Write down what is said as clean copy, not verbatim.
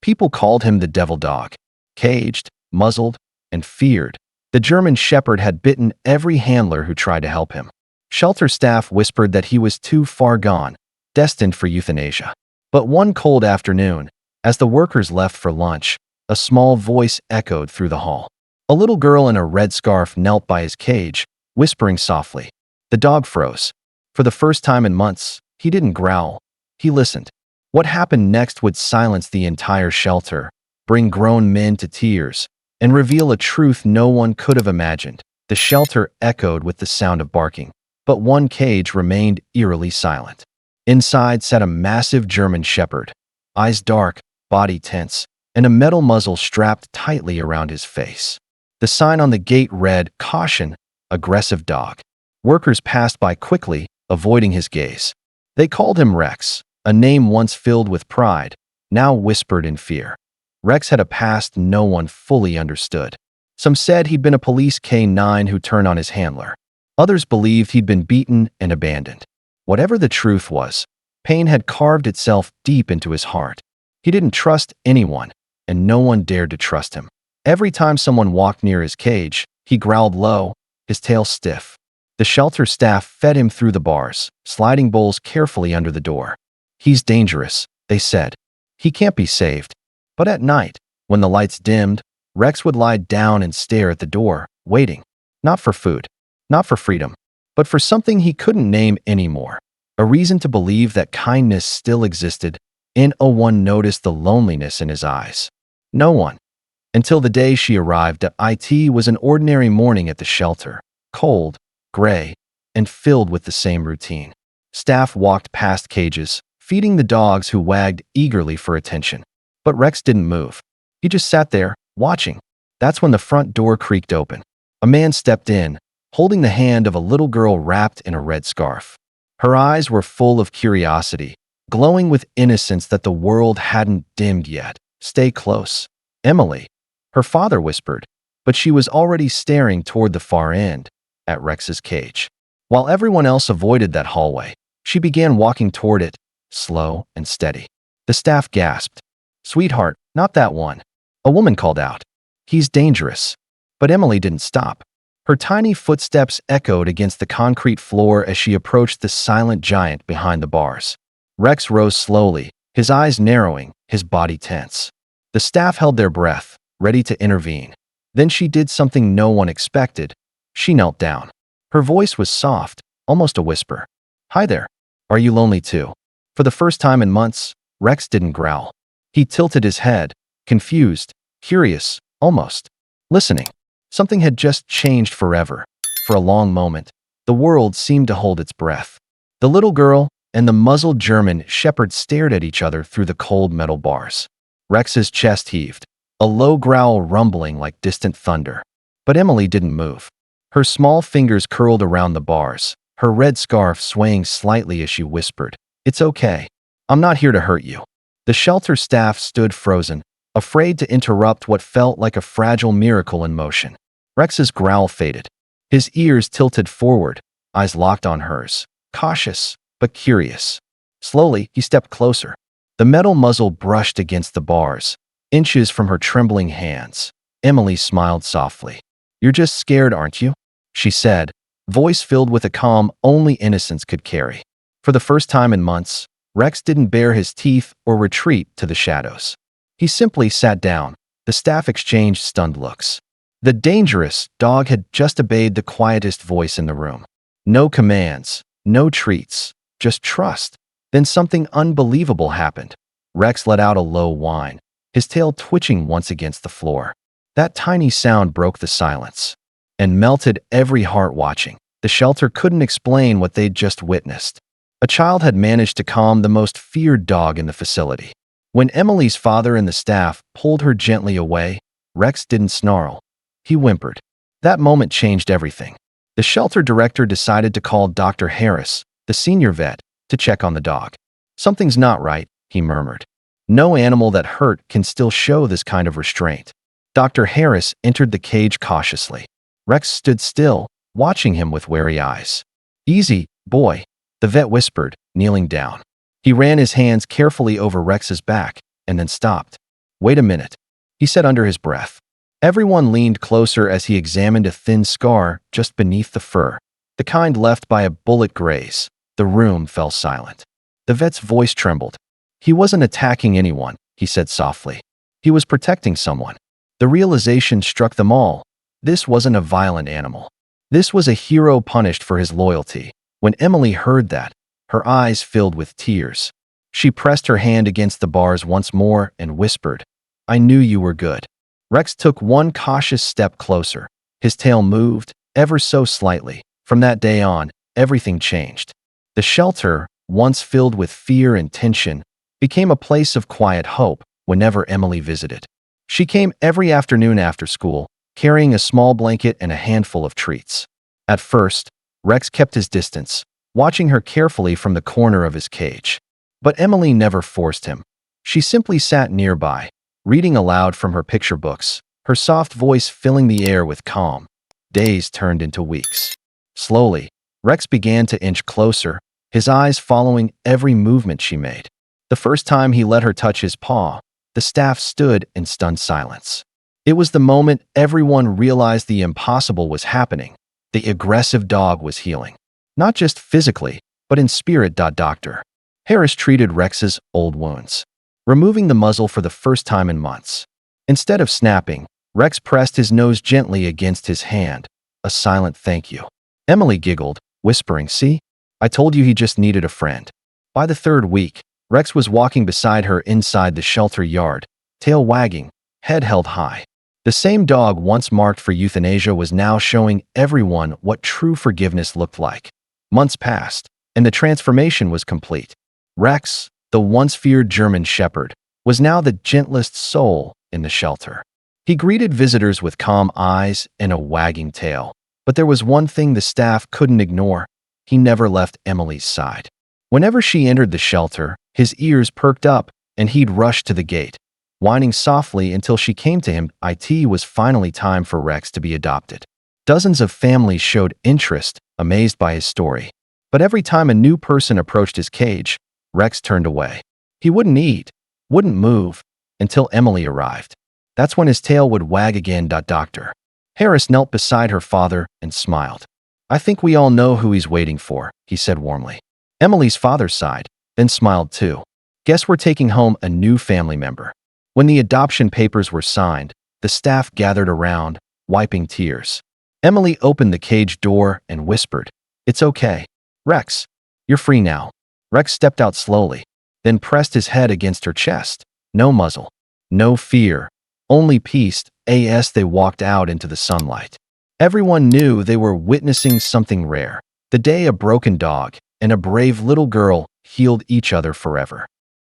People called him the devil dog. Caged, muzzled, and feared, the German Shepherd had bitten every handler who tried to help him. Shelter staff whispered that he was too far gone, destined for euthanasia. But one cold afternoon, as the workers left for lunch, a small voice echoed through the hall. A little girl in a red scarf knelt by his cage, whispering softly. The dog froze. For the first time in months, he didn't growl. He listened. What happened next would silence the entire shelter, bring grown men to tears, and reveal a truth no one could have imagined. The shelter echoed with the sound of barking, but one cage remained eerily silent. Inside sat a massive German Shepherd, eyes dark, body tense, and a metal muzzle strapped tightly around his face. The sign on the gate read, "Caution, aggressive dog." Workers passed by quickly, avoiding his gaze. They called him Rex, a name once filled with pride, now whispered in fear. Rex had a past no one fully understood. Some said he'd been a police K-9 who turned on his handler. Others believed he'd been beaten and abandoned. Whatever the truth was, pain had carved itself deep into his heart. He didn't trust anyone, and no one dared to trust him. Every time someone walked near his cage, he growled low, his tail stiff. The shelter staff fed him through the bars, sliding bowls carefully under the door. "He's dangerous," they said. "He can't be saved." But at night, when the lights dimmed, Rex would lie down and stare at the door, waiting. Not for food, not for freedom, but for something he couldn't name anymore. A reason to believe that kindness still existed. No one noticed the loneliness in his eyes. No one. Until the day she arrived. It was an ordinary morning at the shelter, cold, gray, and filled with the same routine. Staff walked past cages, feeding the dogs who wagged eagerly for attention. But Rex didn't move. He just sat there, watching. That's when the front door creaked open. A man stepped in, holding the hand of a little girl wrapped in a red scarf. Her eyes were full of curiosity, glowing with innocence that the world hadn't dimmed yet. "Stay close, Emily," her father whispered, but she was already staring toward the far end, at Rex's cage. While everyone else avoided that hallway, she began walking toward it, slow and steady. The staff gasped. "Sweetheart, not that one," a woman called out. "He's dangerous." But Emily didn't stop. Her tiny footsteps echoed against the concrete floor as she approached the silent giant behind the bars. Rex rose slowly, his eyes narrowing, his body tense. The staff held their breath, ready to intervene. Then she did something no one expected. She knelt down. Her voice was soft, almost a whisper. "Hi there. Are you lonely too?" For the first time in months, Rex didn't growl. He tilted his head, confused, curious, almost listening. Something had just changed forever. For a long moment, the world seemed to hold its breath. The little girl and the muzzled German Shepherd stared at each other through the cold metal bars. Rex's chest heaved, a low growl rumbling like distant thunder. But Emily didn't move. Her small fingers curled around the bars, her red scarf swaying slightly as she whispered, "It's okay. I'm not here to hurt you." The shelter staff stood frozen, afraid to interrupt what felt like a fragile miracle in motion. Rex's growl faded. His ears tilted forward, eyes locked on hers, cautious but curious. Slowly, he stepped closer. The metal muzzle brushed against the bars, inches from her trembling hands. Emily smiled softly. "You're just scared, aren't you?" she said, voice filled with a calm only innocence could carry. For the first time in months, Rex didn't bare his teeth or retreat to the shadows. He simply sat down. The staff exchanged stunned looks. The dangerous dog had just obeyed the quietest voice in the room. No commands, no treats, just trust. Then something unbelievable happened. Rex let out a low whine, his tail twitching once against the floor. That tiny sound broke the silence and melted every heart watching. The shelter couldn't explain what they'd just witnessed. A child had managed to calm the most feared dog in the facility. When Emily's father and the staff pulled her gently away, Rex didn't snarl. He whimpered. That moment changed everything. The shelter director decided to call Dr. Harris, the senior vet, to check on the dog. "Something's not right," he murmured. "No animal that hurt can still show this kind of restraint." Dr. Harris entered the cage cautiously. Rex stood still, watching him with wary eyes. "Easy, boy," the vet whispered, kneeling down. He ran his hands carefully over Rex's back, and then stopped. Wait a minute, he said under his breath. Everyone leaned closer as he examined a thin scar just beneath the fur, the kind left by a bullet graze. The room fell silent. The vet's voice trembled. He wasn't attacking anyone, he said softly. He was protecting someone. The realization struck them all. This wasn't a violent animal. This was a hero punished for his loyalty. When Emily heard that, her eyes filled with tears. She pressed her hand against the bars once more and whispered, "I knew you were good." Rex took one cautious step closer. His tail moved, ever so slightly. From that day on, everything changed. The shelter, once filled with fear and tension, became a place of quiet hope whenever Emily visited. She came every afternoon after school, carrying a small blanket and a handful of treats. At first, Rex kept his distance, watching her carefully from the corner of his cage. But Emily never forced him. She simply sat nearby, reading aloud from her picture books, her soft voice filling the air with calm. Days turned into weeks. Slowly, Rex began to inch closer, his eyes following every movement she made. The first time he let her touch his paw, the staff stood in stunned silence. It was the moment everyone realized the impossible was happening. The aggressive dog was healing. Not just physically, but in spirit. Dr. Harris treated Rex's old wounds, removing the muzzle for the first time in months. Instead of snapping, Rex pressed his nose gently against his hand, a silent thank you. Emily giggled, whispering, "See? I told you he just needed a friend." By the third week, Rex was walking beside her inside the shelter yard, tail wagging, head held high. The same dog once marked for euthanasia was now showing everyone what true forgiveness looked like. Months passed, and the transformation was complete. Rex, the once feared German shepherd, was now the gentlest soul in the shelter. He greeted visitors with calm eyes and a wagging tail. But there was one thing the staff couldn't ignore. He never left Emily's side. Whenever she entered the shelter, his ears perked up and he'd rush to the gate, whining softly until she came to him. It was finally time for Rex to be adopted. Dozens of families showed interest, amazed by his story. But every time a new person approached his cage, Rex turned away. He wouldn't eat, wouldn't move, until Emily arrived. That's when his tail would wag again. Dr. Harris knelt beside her father and smiled. "I think we all know who he's waiting for," he said warmly. Emily's father sighed, then smiled too. "Guess we're taking home a new family member." When the adoption papers were signed, the staff gathered around, wiping tears. Emily opened the cage door and whispered, "It's okay. Rex, you're free now." Rex stepped out slowly, then pressed his head against her chest. No muzzle, no fear, only peace. As they walked out into the sunlight, everyone knew they were witnessing something rare. The day a broken dog and a brave little girl healed each other forever.